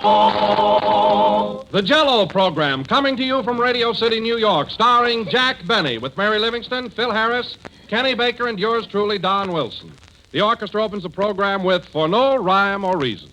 The Jell-O program, coming to you from Radio City, New York, starring Jack Benny with Mary Livingston, Phil Harris, Kenny Baker, and yours truly, Don Wilson. The orchestra opens the program with For No Rhyme or Reason.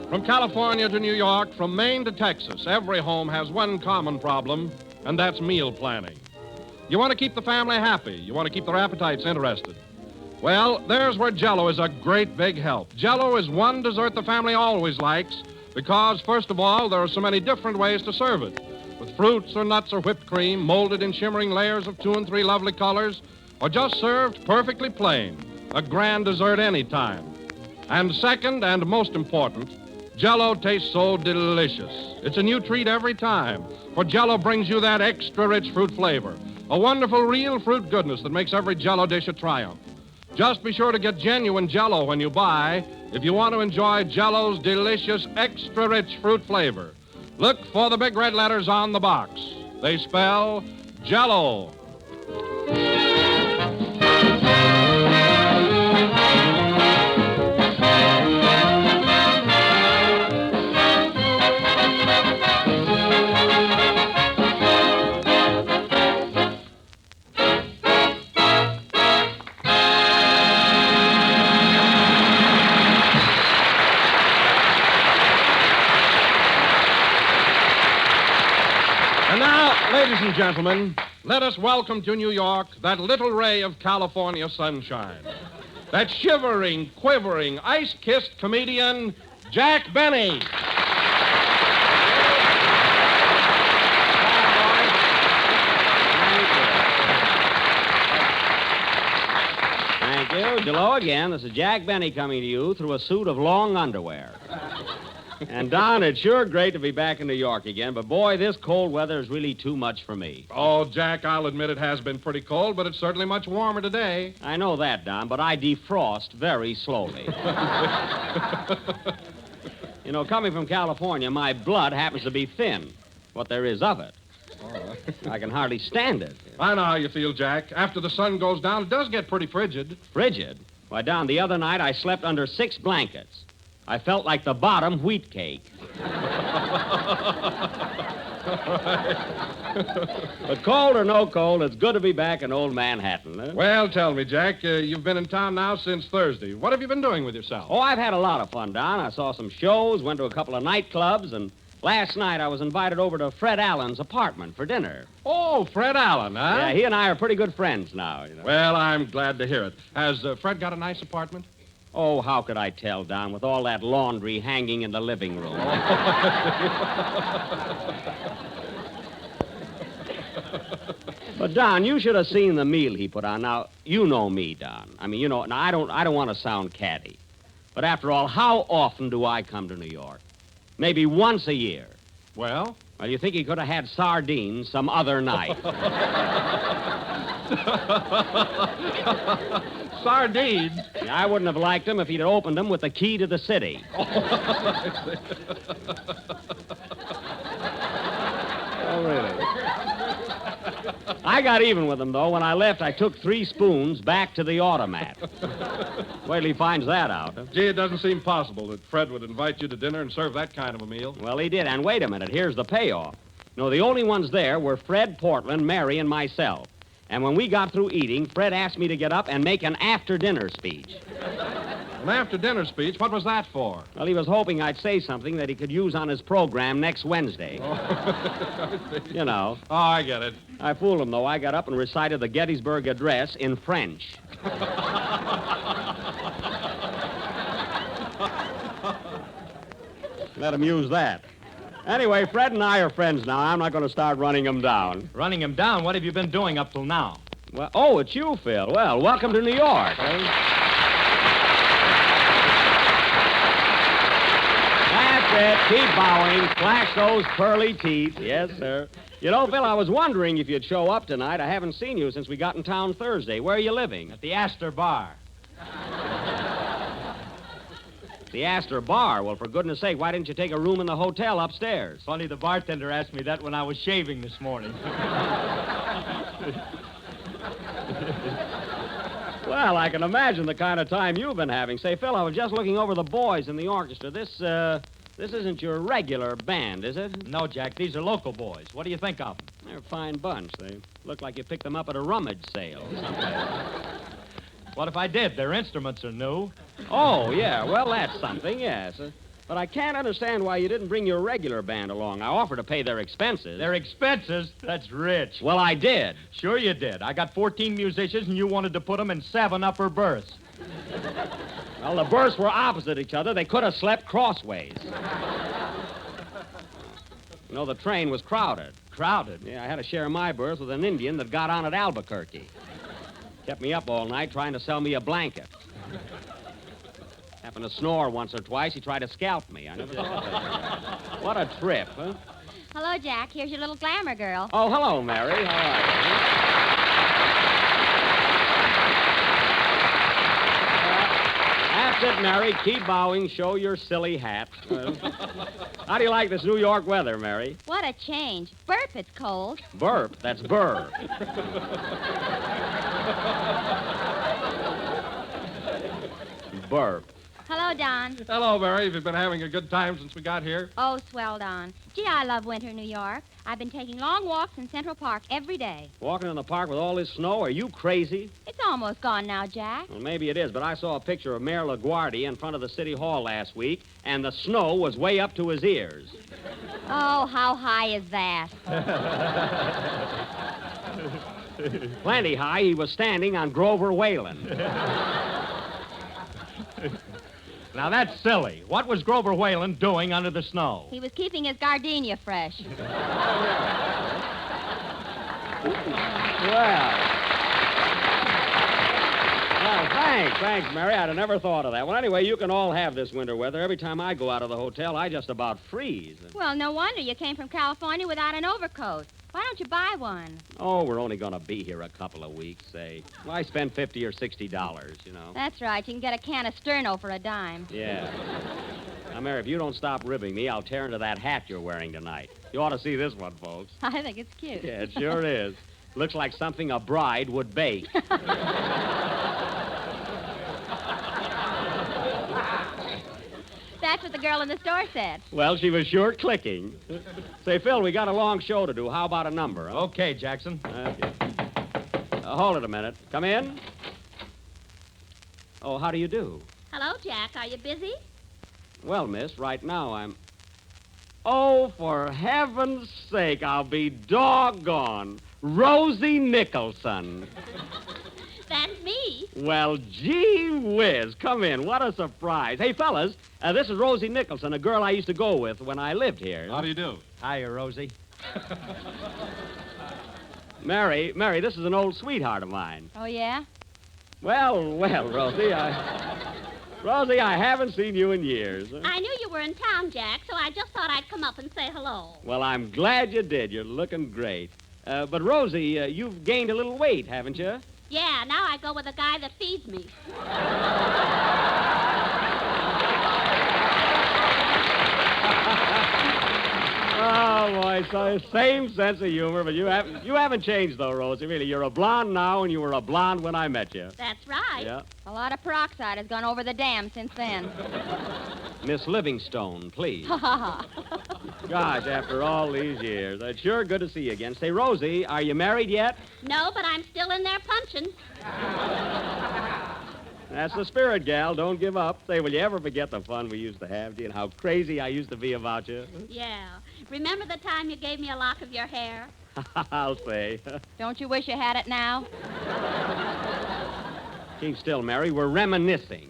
From California to New York, from Maine to Texas, every home has one common problem, and that's meal planning. You want to keep the family happy. You want to keep their appetites interested. Well, there's where Jell-O is a great big help. Jell-O is one dessert the family always likes because, first of all, there are so many different ways to serve it. With fruits or nuts or whipped cream, molded in shimmering layers of 2 and 3 lovely colors, or just served perfectly plain. A grand dessert any time. And second, and most important, Jell-O tastes so delicious. It's a new treat every time, for Jell-O brings you that extra rich fruit flavor, a wonderful real fruit goodness that makes every Jell-O dish a triumph. Just be sure to get genuine Jell-O when you buy if you want to enjoy Jell-O's delicious extra rich fruit flavor. Look for the big red letters on the box. They spell Jell-O. Ladies and gentlemen, let us welcome to New York that little ray of California sunshine. That shivering, quivering, ice-kissed comedian, Jack Benny. Thank you. Hello again. This is Jack Benny coming to you through a suit of long underwear. And, Don, it's sure great to be back in New York again, but, boy, this cold weather is really too much for me. Oh, Jack, I'll admit it has been pretty cold, but it's certainly much warmer today. I know that, Don, but I defrost very slowly. You know, coming from California, my blood happens to be thin, what there is of it. I can hardly stand it. I know how you feel, Jack. After the sun goes down, it does get pretty frigid. Frigid? Why, Don, the other night I slept under 6 blankets. I felt like the bottom wheat cake. But cold or no cold, it's good to be back in old Manhattan. Huh? Well, tell me, Jack, you've been in town now since Thursday. What have you been doing with yourself? Oh, I've had a lot of fun, Don. I saw some shows, went to a couple of nightclubs, and last night I was invited over to Fred Allen's apartment for dinner. Oh, Fred Allen, huh? Yeah, he and I are pretty good friends now, you know. Well, I'm glad to hear it. Has Fred got a nice apartment? Oh, how could I tell, Don, with all that laundry hanging in the living room? But, Don, you should have seen the meal he put on. Now, you know me, Don. I mean, you know, now I don't want to sound catty. But after all, how often do I come to New York? Maybe once a year. Well? Well, you think he could have had sardines some other night. Sardines? Yeah, I wouldn't have liked him if he'd opened them with the key to the city. Oh, really? I got even with him, though. When I left, I took 3 spoons back to the automat. Wait till he finds that out. Huh? Gee, it doesn't seem possible that Fred would invite you to dinner and serve that kind of a meal. Well, he did. And wait a minute. Here's the payoff. No, the only ones there were Fred, Portland, Mary, and myself. And when we got through eating, Fred asked me to get up and make an after-dinner speech. An after-dinner speech? What was that for? Well, he was hoping I'd say something that he could use on his program next Wednesday. Oh. You know. Oh, I get it. I fooled him, though. I got up and recited the Gettysburg Address in French. Let him use that. Anyway, Fred and I are friends now. I'm not going to start running him down. Running him down? What have you been doing up till now? Well, oh, it's you, Phil. Well, welcome to New York. That's it. Keep bowing. Flash those pearly teeth. Yes, sir. You know, Phil, I was wondering if you'd show up tonight. I haven't seen you since we got in town Thursday. Where are you living? At the Astor Bar. The Astor Bar. Well, for goodness sake, why didn't you take a room in the hotel upstairs? Funny, the bartender asked me that when I was shaving this morning. Well, I can imagine the kind of time you've been having. Say, Phil, I was just looking over the boys in the orchestra. This isn't your regular band, is it? No, Jack, these are local boys. What do you think of them? They're a fine bunch. They look like you picked them up at a rummage sale. What if I did? Their instruments are new. Oh, yeah. Well, that's something, yes. But I can't understand why you didn't bring your regular band along. I offered to pay their expenses. Their expenses? That's rich. Well, I did. Sure you did. I got 14 musicians, and you wanted to put them in 7 upper berths. Well, the berths were opposite each other. They could have slept crossways. You know, the train was crowded. Crowded? Yeah, I had to share my berth with an Indian that got on at Albuquerque. Kept me up all night trying to sell me a blanket. Happened to snore once or twice. He tried to scalp me. I never thought of that. What a trip, huh? Hello, Jack. Here's your little glamour girl. Oh, hello, Mary. How are you? That's it, Mary. Keep bowing. Show your silly hat. How do you like this New York weather, Mary? What a change. Burp, it's cold. Burp? That's burr. Burp. Hello, Don. Hello, Mary. Have you been having a good time since we got here? Oh, swell, Don. Gee, I love winter New York. I've been taking long walks in Central Park every day. Walking in the park with all this snow? Are you crazy? It's almost gone now, Jack. Well, maybe it is, but I saw a picture of Mayor LaGuardia in front of the City Hall last week, and the snow was way up to his ears. Oh, how high is that? Plenty high. He was standing on Grover Whalen. Now, that's silly. What was Grover Whalen doing under the snow? He was keeping his gardenia fresh. Well, thanks, Mary. I'd have never thought of that. Well, anyway, you can all have this winter weather. Every time I go out of the hotel, I just about freeze. Well, no wonder you came from California without an overcoat. Why don't you buy one? Oh, we're only going to be here a couple of weeks, say. Why spend $50 or $60, you know? That's right. You can get a can of Sterno for a dime. Yeah. Now, Mary, if you don't stop ribbing me, I'll tear into that hat you're wearing tonight. You ought to see this one, folks. I think it's cute. Yeah, it sure is. Looks like something a bride would bake. That's what the girl in the store said. Well, she was sure clicking. Say, Phil, we got a long show to do. How about a number? Huh? Okay, Jackson. Okay. Hold it a minute. Come in. Oh, how do you do? Hello, Jack. Are you busy? Well, miss, right now I'm... Oh, for heaven's sake, I'll be doggone. Rosie Nicholson. That's me. Well, gee whiz. Come in. What a surprise. Hey, fellas, this is Rosie Nicholson, a girl I used to go with when I lived here. How do you do? Hiya, Rosie. Mary, this is an old sweetheart of mine. Oh, yeah? Well, Rosie, Rosie, I haven't seen you in years. I knew you were in town, Jack, so I just thought I'd come up and say hello. Well, I'm glad you did. You're looking great. But, Rosie, you've gained a little weight, haven't you? Yeah, now I go with a guy that feeds me. Oh, boy, so same sense of humor, but you haven't changed, though, Rosie, really. You're a blonde now, and you were a blonde when I met you. That's right. Yeah. A lot of peroxide has gone over the dam since then. Miss Livingstone, please. Ha, ha, ha. Gosh, after all these years. It's sure good to see you again. Say, Rosie, are you married yet? No, but I'm still in there punching. That's the spirit, gal. Don't give up. Say, will you ever forget the fun we used to have, dear, and how crazy I used to be about you? Yeah. Remember the time you gave me a lock of your hair? I'll say. Don't you wish you had it now? Keep still, Mary. We're reminiscing.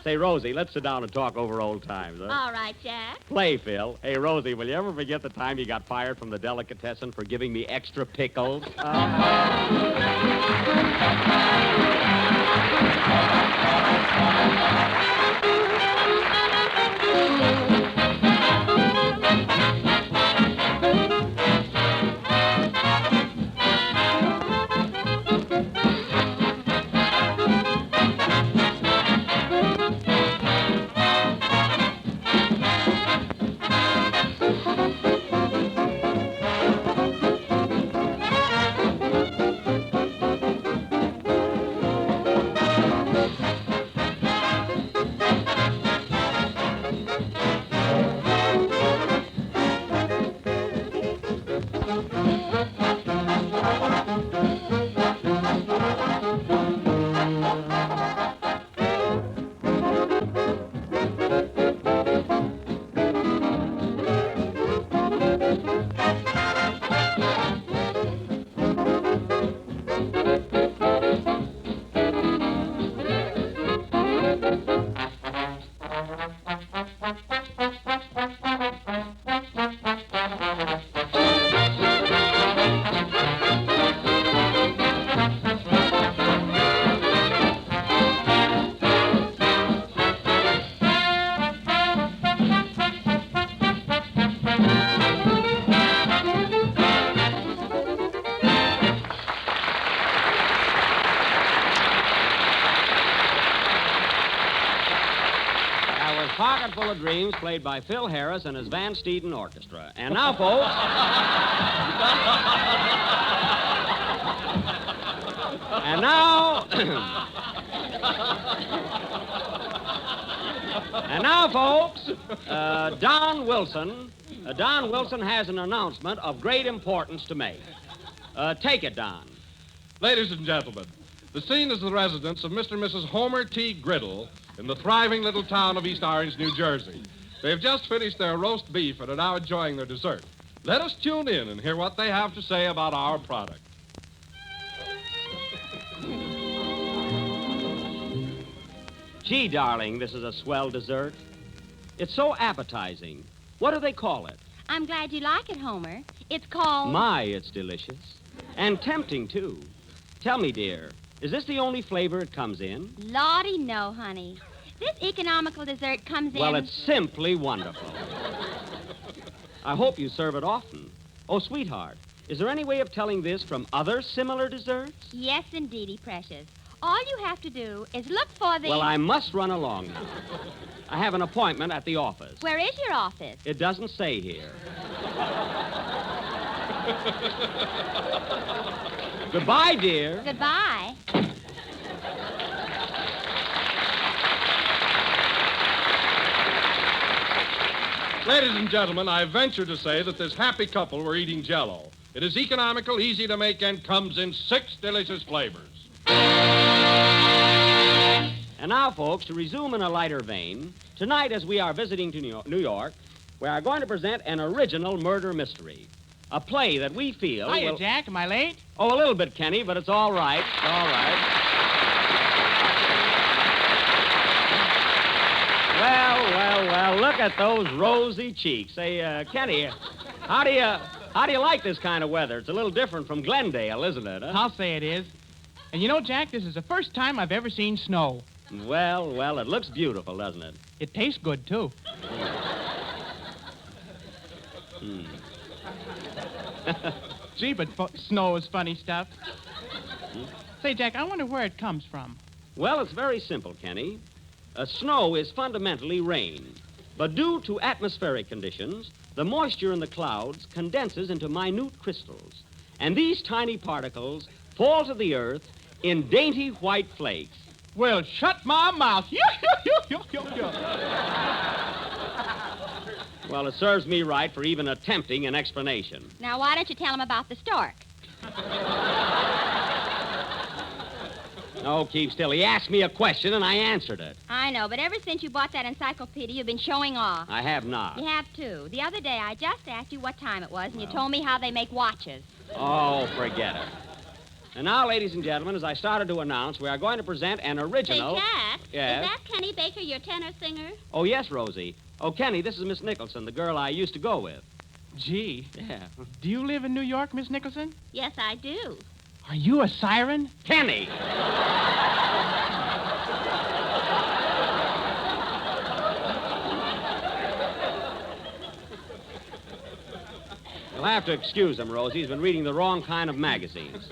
Say, Rosie, let's sit down and talk over old times, huh? All right, Jack. Play, Phil. Hey, Rosie, will you ever forget the time you got fired from the delicatessen for giving me extra pickles? Pocket Full of Dreams, played by Phil Harris and his Van Steeden Orchestra. And now, folks... and now... and now, folks, Don Wilson. Don Wilson has an announcement of great importance to make. Take it, Don. Ladies and gentlemen, the scene is the residence of Mr. and Mrs. Homer T. Griddle in the thriving little town of East Orange, New Jersey. They've just finished their roast beef and are now enjoying their dessert. Let us tune in and hear what they have to say about our product. Gee, darling, this is a swell dessert. It's so appetizing. What do they call it? I'm glad you like it, Homer. It's called... My, it's delicious. And tempting, too. Tell me, dear, is this the only flavor it comes in? Lordy, no, honey. This economical dessert comes in... Well, it's simply wonderful. I hope you serve it often. Oh, sweetheart, is there any way of telling this from other similar desserts? Yes, indeedy, precious. All you have to do is look for the... Well, I must run along now. I have an appointment at the office. Where is your office? It doesn't say here. Goodbye, dear. Goodbye. Ladies and gentlemen, I venture to say that this happy couple were eating Jell-O. It is economical, easy to make, and comes in 6 delicious flavors. And now, folks, to resume in a lighter vein, tonight as we are visiting to New York, we are going to present an original murder mystery. A play that we feel Hiya, will... Jack. Am I late? Oh, a little bit, Kenny, but it's all right. It's all right. Well, look at those rosy cheeks. Say, Kenny, how do you like this kind of weather? It's a little different from Glendale, isn't it? Huh? I'll say it is. And you know, Jack, this is the first time I've ever seen snow. Well, it looks beautiful, doesn't it? It tastes good, too. Gee, but snow is funny stuff. Say, Jack, I wonder where it comes from. Well, it's very simple, Kenny. Snow is fundamentally rain. But due to atmospheric conditions, the moisture in the clouds condenses into minute crystals. And these tiny particles fall to the earth in dainty white flakes. Well, shut my mouth. Well, it serves me right for even attempting an explanation. Now, why don't you tell him about the stork? No, keep still. He asked me a question, and I answered it. I know, but ever since you bought that encyclopedia, you've been showing off. I have not. You have, too. The other day, I just asked you what time it was, and you told me how they make watches. Oh, forget it. And now, ladies and gentlemen, as I started to announce, we are going to present an original... Say, Jack, Yes? is that Kenny Baker, your tenor singer? Oh, yes, Rosie. Oh, Kenny, this is Miss Nicholson, the girl I used to go with. Gee, Yeah. do you live in New York, Miss Nicholson? Yes, I do. Are you a siren? Kenny! You'll have to excuse him, Rosie. He's been reading the wrong kind of magazines.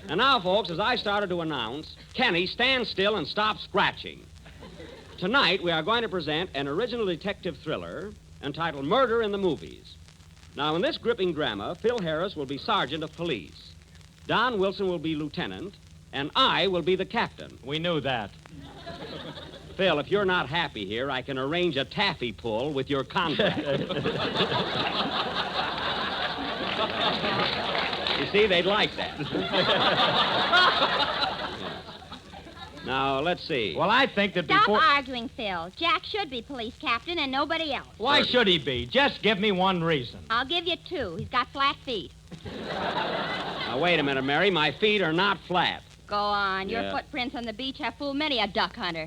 And now, folks, as I started to announce, Kenny, stand still and stop scratching. Tonight, we are going to present an original detective thriller entitled Murder in the Movies. Now, in this gripping drama, Phil Harris will be sergeant of police. Don Wilson will be lieutenant, and I will be the captain. We knew that. Phil, if you're not happy here, I can arrange a taffy pull with your contract. You see, they'd like that. Now, let's see. Well, I think that Stop before... arguing, Phil. Jack should be police captain and nobody else. Why should he be? Just give me one reason. I'll give you 2. He's got flat feet. Now, wait a minute, Mary. My feet are not flat. Go on. Your Yeah. footprints on the beach have fooled many a duck hunter.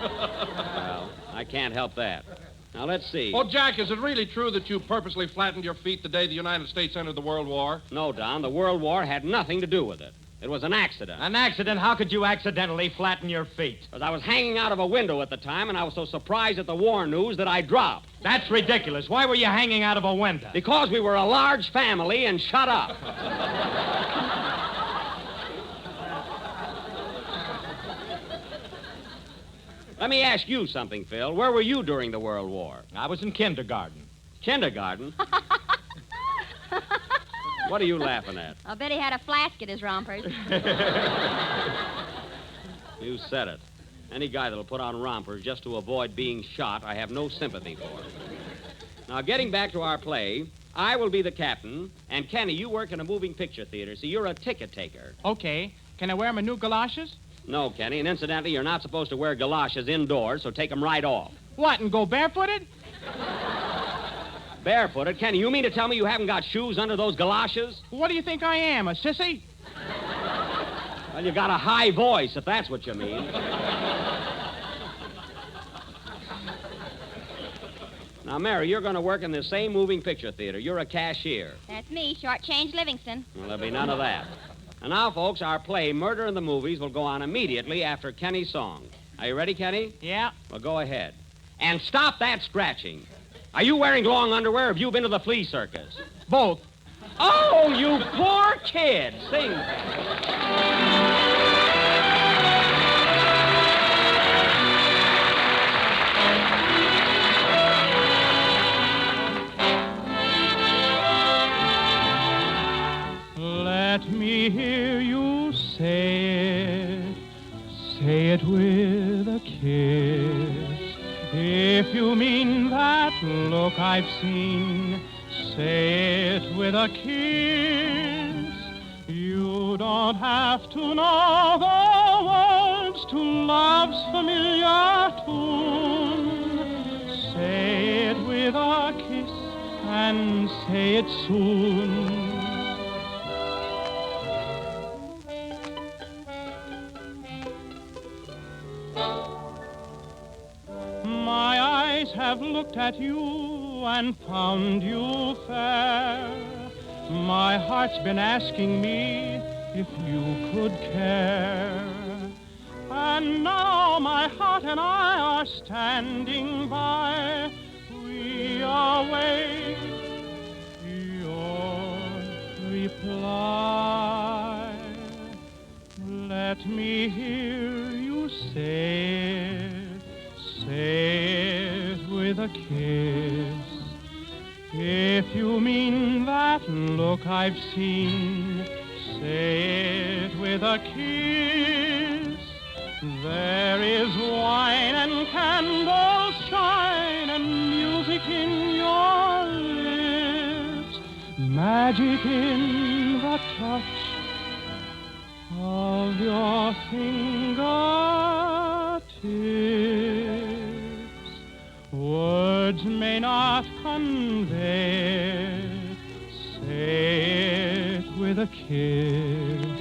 Well, I can't help that. Now, let's see. Oh, Jack, is it really true that you purposely flattened your feet the day the United States entered the World War? No, Don, the World War had nothing to do with it. It was an accident. An accident? How could you accidentally flatten your feet? Because I was hanging out of a window at the time, and I was so surprised at the war news that I dropped. That's ridiculous. Why were you hanging out of a window? Because we were a large family, and shut up. Let me ask you something, Phil. Where were you during the World War? I was in kindergarten. Kindergarten? What are you laughing at? I'll bet he had a flask at his rompers. You said it. Any guy that'll put on rompers just to avoid being shot, I have no sympathy for. Now, getting back to our play, I will be the captain, and Kenny, you work in a moving picture theater, so you're a ticket taker. Okay. Can I wear my new galoshes? No, Kenny, and incidentally, you're not supposed to wear galoshes indoors, so take them right off. What, and go barefooted? Barefooted? Kenny, you mean to tell me you haven't got shoes under those galoshes? What do you think I am, a sissy? Well, you got a high voice, if that's what you mean. Now, Mary, you're going to work in the same moving picture theater. You're a cashier. That's me, Shortchange Livingston. Well, there'll be none of that. And now, folks, our play, Murder in the Movies, will go on immediately after Kenny's song. Are you ready, Kenny? Yeah. Well, go ahead. And stop that scratching. Are you wearing long underwear or have you been to the flea circus? Both. Oh, you poor kid. Sing. Let me hear you say it with a kiss. If you mean that look I've seen, say it with a kiss. You don't have to know the words to love's familiar tune. Say it with a kiss and say it soon. My eyes have looked at you and found you fair. My heart's been asking me if you could care. And now my heart and I are standing by. We await your reply. Let me hear you say it with a kiss. If you mean that look I've seen, say it with a kiss. There is wine and candles shine and music in your lips, magic in the touch of your fingertips. Words may not convey, say it with a kiss,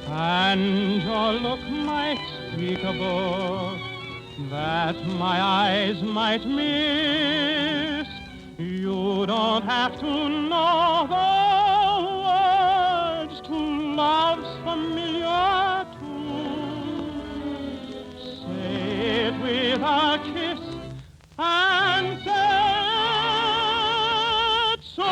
and your look might speak a book that my eyes might miss. You don't have to know the words to love's familiar tune. Say it with a kiss and say it soon.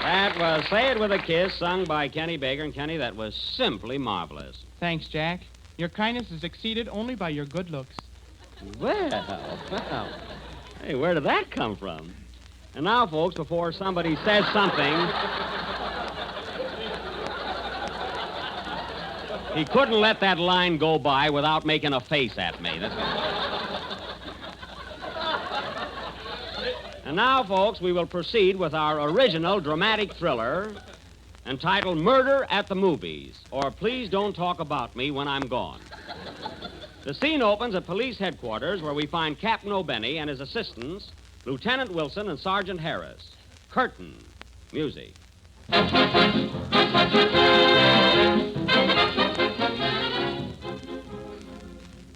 That was Say It With a Kiss, sung by Kenny Baker. And, Kenny, that was simply marvelous. Thanks, Jack. Your kindness is exceeded only by your good looks. Well. Hey, where did that come from? And now, folks, before somebody says something, he couldn't let that line go by without making a face at me. And now, folks, we will proceed with our original dramatic thriller entitled Murder at the Movies, or Please Don't Talk About Me When I'm Gone. The scene opens at police headquarters where we find Captain O'Benny and his assistants, Lieutenant Wilson and Sergeant Harris. Curtain. Music.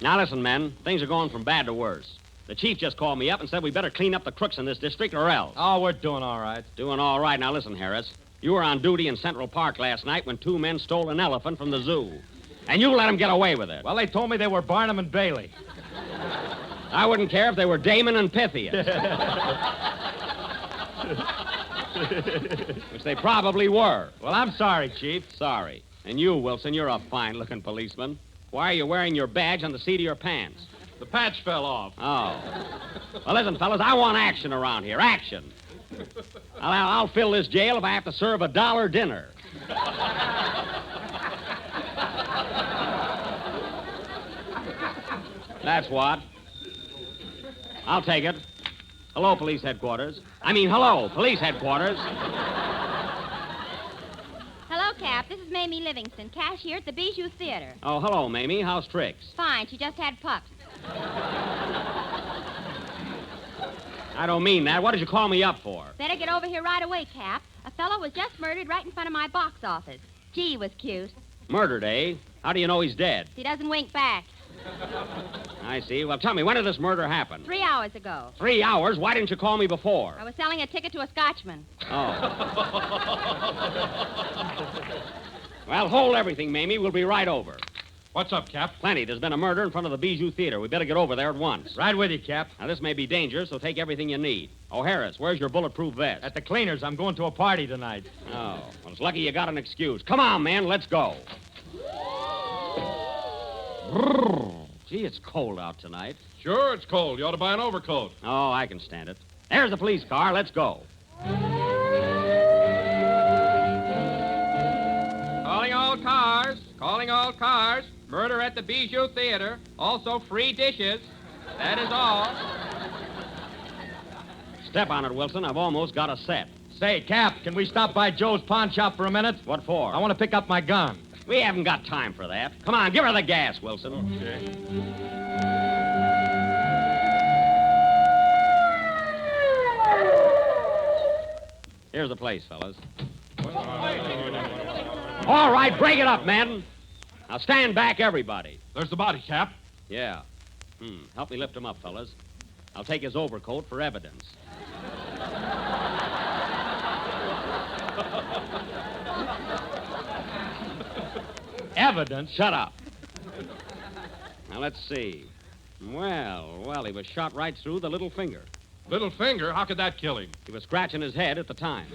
Now listen, men. Things are going from bad to worse. The chief just called me up and said we better clean up the crooks in this district or else. Oh, we're doing all right. Doing all right. Now listen, Harris. You were on duty in Central Park last night when two men stole an elephant from the zoo. And you let them get away with it. Well, they told me they were Barnum and Bailey. I wouldn't care if they were Damon and Pythias. Which they probably were. Well, I'm sorry, Chief. Sorry. And you, Wilson, you're a fine-looking policeman. Why are you wearing your badge on the seat of your pants? The patch fell off. Oh. Well, listen, fellas, I want action around here. Action. I'll fill this jail if I have to serve $1 dinner. That's what. I'll take it. Hello, police headquarters. Hello, police headquarters. Hello, Cap. This is Mamie Livingston, cashier at the Bijou Theater. Oh, hello, Mamie. How's Trix? Fine. She just had pups. I don't mean that. What did you call me up for? Better get over here right away, Cap. A fellow was just murdered right in front of my box office. Gee, was cute. Murdered, eh? How do you know he's dead? He doesn't wink back. I see. Well, tell me, when did this murder happen? 3 hours ago. 3 hours? Why didn't you call me before? I was selling a ticket to a Scotchman. Oh. Well, hold everything, Mamie. We'll be right over. What's up, Cap? Plenty. There's been a murder in front of the Bijou Theater. We better get over there at once. Right with you, Cap. Now, this may be dangerous, so take everything you need. Oh, Harris, where's your bulletproof vest? At the cleaners, I'm going to a party tonight. Oh, well, it's lucky you got an excuse. Come on, man, let's go. Gee, it's cold out tonight. Sure, it's cold. You ought to buy an overcoat. Oh, I can stand it. There's the police car. Let's go. Calling all cars. Calling all cars. Murder at the Bijou Theater. Also free dishes. That is all. Step on it, Wilson. I've almost got a set. Say, Cap, can we stop by Joe's pawn shop for a minute? What for? I want to pick up my gun. We haven't got time for that. Come on, give her the gas, Wilson. Okay. Here's the place, fellas. All right, break it up, men. Now stand back, everybody. There's the body, Cap. Yeah. Help me lift him up, fellas. I'll take his overcoat for evidence. Evidence? Shut up. Now, let's see. Well, he was shot right through the little finger. Little finger? How could that kill him? He was scratching his head at the time.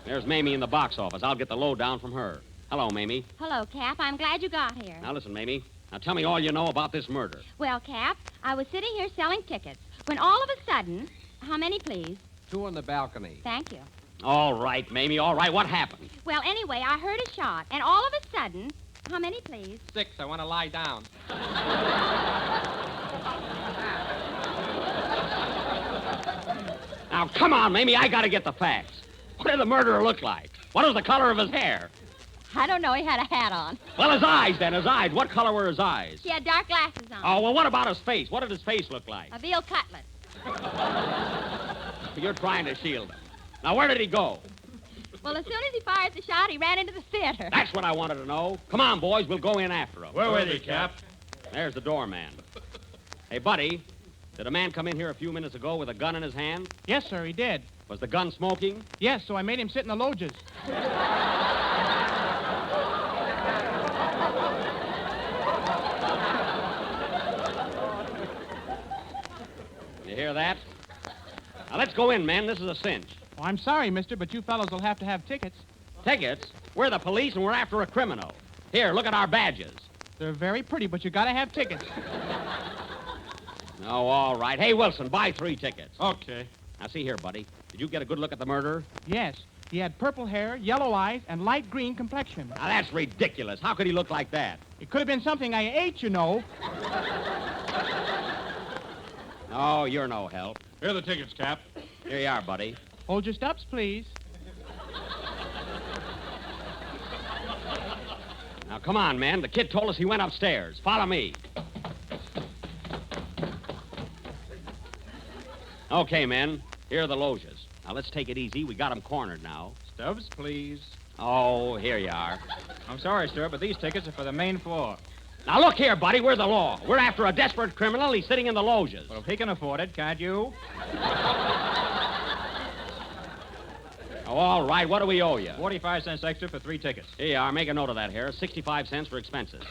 There's Mamie in the box office. I'll get the lowdown from her. Hello, Mamie. Hello, Cap. I'm glad you got here. Now, listen, Mamie. Now, tell me all you know about this murder. Well, Cap, I was sitting here selling tickets when all of a sudden... How many, please? 2 on the balcony. Thank you. All right, Mamie, all right. What happened? Well, anyway, I heard a shot, and all of a sudden... How many, please? 6. I want to lie down. Now, come on, Mamie. I got to get the facts. What did the murderer look like? What was the color of his hair? I don't know. He had a hat on. Well, his eyes, then. His eyes. What color were his eyes? He had dark glasses on. Oh, well, what about his face? What did his face look like? A veal cutlet. You're trying to shield him. Now, where did he go? Well, as soon as he fired the shot, he ran into the theater. That's what I wanted to know. Come on, boys. We'll go in after him. We're with you, Cap. There's the doorman. Hey, buddy, did a man come in here a few minutes ago with a gun in his hand? Yes, sir, he did. Was the gun smoking? Yes, so I made him sit in the loges. You hear that? Now, let's go in, men. This is a cinch. Oh, I'm sorry, mister, but you fellows will have to have tickets. Tickets? We're the police, and we're after a criminal. Here, look at our badges. They're very pretty, but you gotta have tickets. Oh, all right. Hey, Wilson, buy 3 tickets. Okay. Now, see here, buddy. Did you get a good look at the murderer? Yes, he had purple hair, yellow eyes, and light green complexion. Now, that's ridiculous. How could he look like that? It could have been something I ate, you know. Oh, you're no help. Here are the tickets, Cap. Here you are, buddy. Hold your steps, please. Now, come on, man. The kid told us he went upstairs. Follow me. Okay, men. Here are the loges. Now, let's take it easy. We got 'em cornered now. Stubs, please. Oh, here you are. I'm sorry, sir, but these tickets are for the main floor. Now, look here, buddy. We're the law. We're after a desperate criminal. He's sitting in the loges. Well, if he can afford it, can't you? Oh, all right. What do we owe you? 45 cents extra for 3 tickets. Here you are. Make a note of that, Harris. 65 cents for expenses.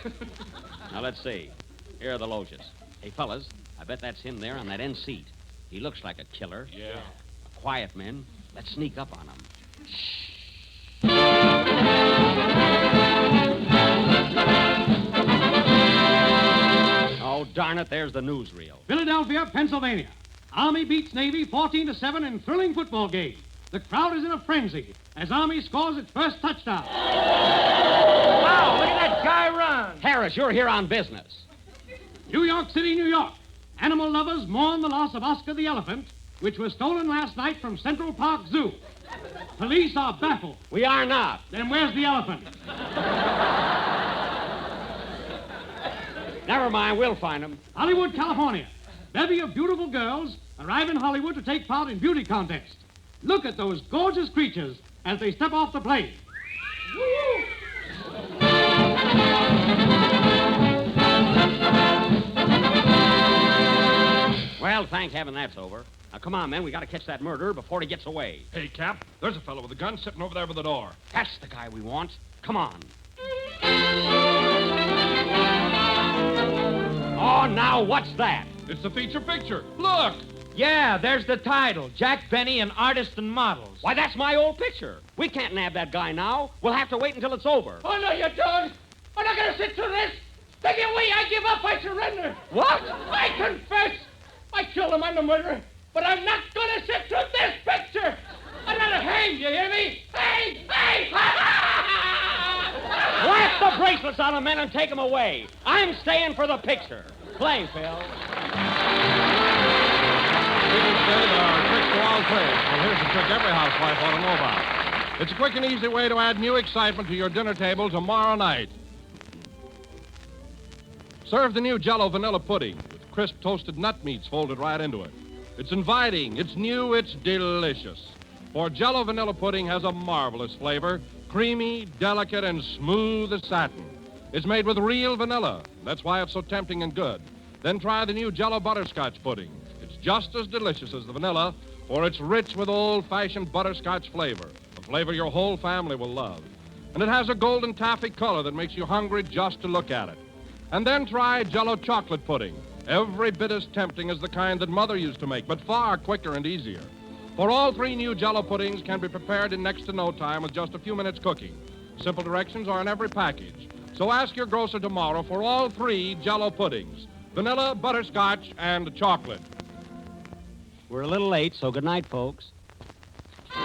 Now, let's see. Here are the loges. Hey, fellas, I bet that's him there on that end seat. He looks like a killer. Yeah. Quiet, men. Let's sneak up on him. Oh, darn it, there's the newsreel. Philadelphia, Pennsylvania. Army beats Navy 14-7 in thrilling football game. The crowd is in a frenzy as Army scores its first touchdown. Wow, look at that guy run. Harris, you're here on business. New York City, New York. Animal lovers mourn the loss of Oscar the elephant, which was stolen last night from Central Park Zoo. Police are baffled. We are not. Then where's the elephant? Never mind, we'll find him. Hollywood, California. Bevy of beautiful girls arrive in Hollywood to take part in beauty contest. Look at those gorgeous creatures as they step off the plane. Well, thank heaven that's over. Now, come on, men. We got to catch that murderer before he gets away. Hey, Cap, there's a fellow with a gun sitting over there by the door. That's the guy we want. Come on. Oh, now what's that? It's the feature picture. Look! Yeah, there's the title. Jack Benny and Artists and Models. Why, that's my old picture. We can't nab that guy now. We'll have to wait until it's over. Oh, no, you don't. I'm not going to sit through this. Take it away. I give up. I surrender. What? I confess. I killed him. I'm the murderer. But I'm not going to sit through this picture. I'm not hanged, you hear me? Hang! Hang! Blast the bracelets on the men and take them away. I'm staying for the picture. Play, Phil. People say there are tricks to all trades. Well, here's a trick every housewife ought to know about. It's a quick and easy way to add new excitement to your dinner table tomorrow night. Serve the new Jell-O vanilla pudding with crisp toasted nut meats folded right into it. It's inviting, it's new, it's delicious. For Jell-O vanilla pudding has a marvelous flavor, creamy, delicate, and smooth as satin. It's made with real vanilla. That's why it's so tempting and good. Then try the new Jell-O butterscotch pudding. It's just as delicious as the vanilla, for it's rich with old-fashioned butterscotch flavor, a flavor your whole family will love. And it has a golden taffy color that makes you hungry just to look at it. And then try Jell-O chocolate pudding. Every bit as tempting as the kind that Mother used to make, but far quicker and easier. For all three new Jell-O puddings can be prepared in next to no time with just a few minutes cooking. Simple directions are in every package. So ask your grocer tomorrow for all three Jell-O puddings. Vanilla, butterscotch, and chocolate. We're a little late, so good night, folks. If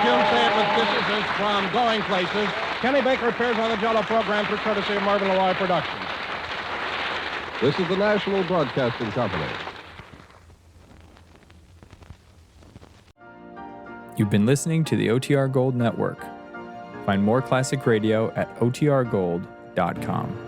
you'll say it with kisses is from Going Places. Kenny Baker appears on the Jell-O program through courtesy of Marvin Leroy Productions. This is the National Broadcasting Company. You've been listening to the OTR Gold Network. Find more classic radio at otrgold.com.